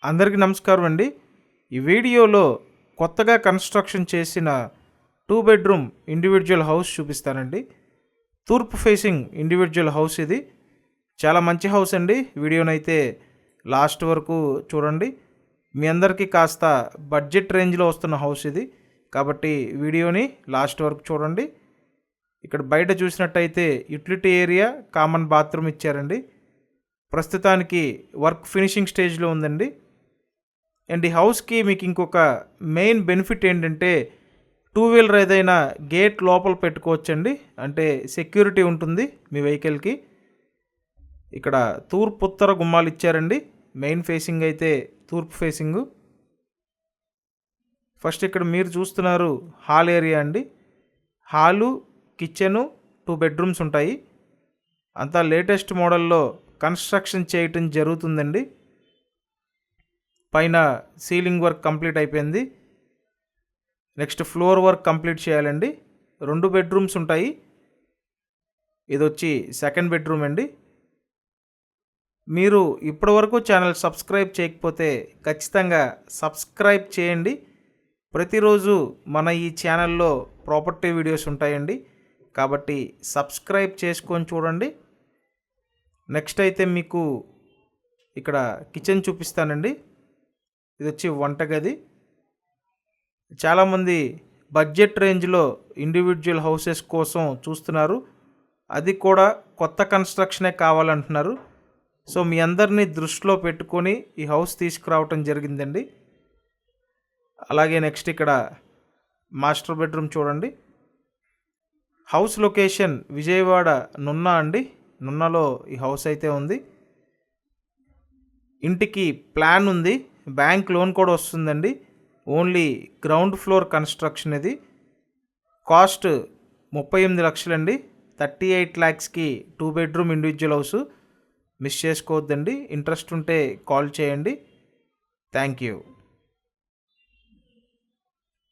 అందరికీ నమస్కారం అండి. ఈ వీడియోలో కొత్తగా కన్స్ట్రక్షన్ చేసిన 2 బెడ్రూమ్ ఇండివిజువల్ హౌస్ చూపిస్తానండి. తూర్పు ఫేసింగ్ ఇండివిజువల్ హౌస్ ఇది. చాలా మంచి హౌస్ అండి. వీడియోనైతే లాస్ట్ వరకు చూడండి. మీ అందరికీ కాస్త బడ్జెట్ రేంజ్లో వస్తున్న హౌస్ ఇది, కాబట్టి వీడియోని లాస్ట్ వరకు చూడండి. ఇక్కడ బయట చూసినట్టయితే యూటిలిటీ ఏరియా, కామన్ బాత్రూమ్ ఇచ్చారండి. ప్రస్తుతానికి వర్క్ ఫినిషింగ్ స్టేజ్లో ఉందండి. అండ్ ఈ హౌస్కి మీకు ఇంకొక మెయిన్ బెనిఫిట్ ఏంటంటే 2 వీలర్ ఏదైనా గేట్ లోపల పెట్టుకోవచ్చండి. అంటే సెక్యూరిటీ ఉంటుంది మీ వెహికల్కి. ఇక్కడ తూర్పు ఉత్తర గుమ్మాలు ఇచ్చారండి. మెయిన్ ఫేసింగ్ అయితే తూర్పు ఫేసింగు. ఫస్ట్ ఇక్కడ మీరు చూస్తున్నారు హాల్ ఏరియా అండి. హాలు, కిచెను, 2 బెడ్రూమ్స్ ఉంటాయి. అంతా లేటెస్ట్ మోడల్లో కన్స్ట్రక్షన్ చేయటం జరుగుతుందండి. పైన సీలింగ్ వర్క్ కంప్లీట్ అయిపోయింది. నెక్స్ట్ ఫ్లోర్ వర్క్ కంప్లీట్ చేయాలండి. 2 బెడ్రూమ్స్ ఉంటాయి. ఇది వచ్చి సెకండ్ బెడ్రూమ్ అండి. మీరు ఇప్పటివరకు ఛానల్ సబ్స్క్రైబ్ చేయకపోతే ఖచ్చితంగా సబ్స్క్రైబ్ చేయండి. ప్రతిరోజు మన ఈ ఛానల్లో ప్రాపర్టీ వీడియోస్ ఉంటాయండి, కాబట్టి సబ్స్క్రైబ్ చేసుకొని చూడండి. నెక్స్ట్ అయితే మీకు ఇక్కడ కిచెన్ చూపిస్తానండి. ఇది వచ్చి వంటగది. చాలామంది బడ్జెట్ రేంజ్లో ఇండివిజువల్ హౌసెస్ కోసం చూస్తున్నారు, అది కూడా కొత్త కన్స్ట్రక్షనే కావాలంటున్నారు. సో మీ అందరినీ దృష్టిలో పెట్టుకొని ఈ హౌస్ తీసుకురావటం జరిగిందండి. అలాగే నెక్స్ట్ ఇక్కడ మాస్టర్ బెడ్రూమ్ చూడండి. హౌస్ లొకేషన్ విజయవాడ నున్నా అండి. నున్నలో ఈ హౌస్ అయితే ఉంది. ఇంటికి ప్లాన్ ఉంది, బ్యాంక్ లోన్ కూడా వస్తుందండి. ఓన్లీ గ్రౌండ్ ఫ్లోర్ కన్స్ట్రక్షన్ ఇది. కాస్ట్ 38 లక్షలండి. 38 lakhsకి 2 బెడ్రూమ్ ఇండివిజువల్ హౌస్. మిస్ చేసుకోవద్దండి. ఇంట్రెస్ట్ ఉంటే కాల్ చేయండి. Thank you.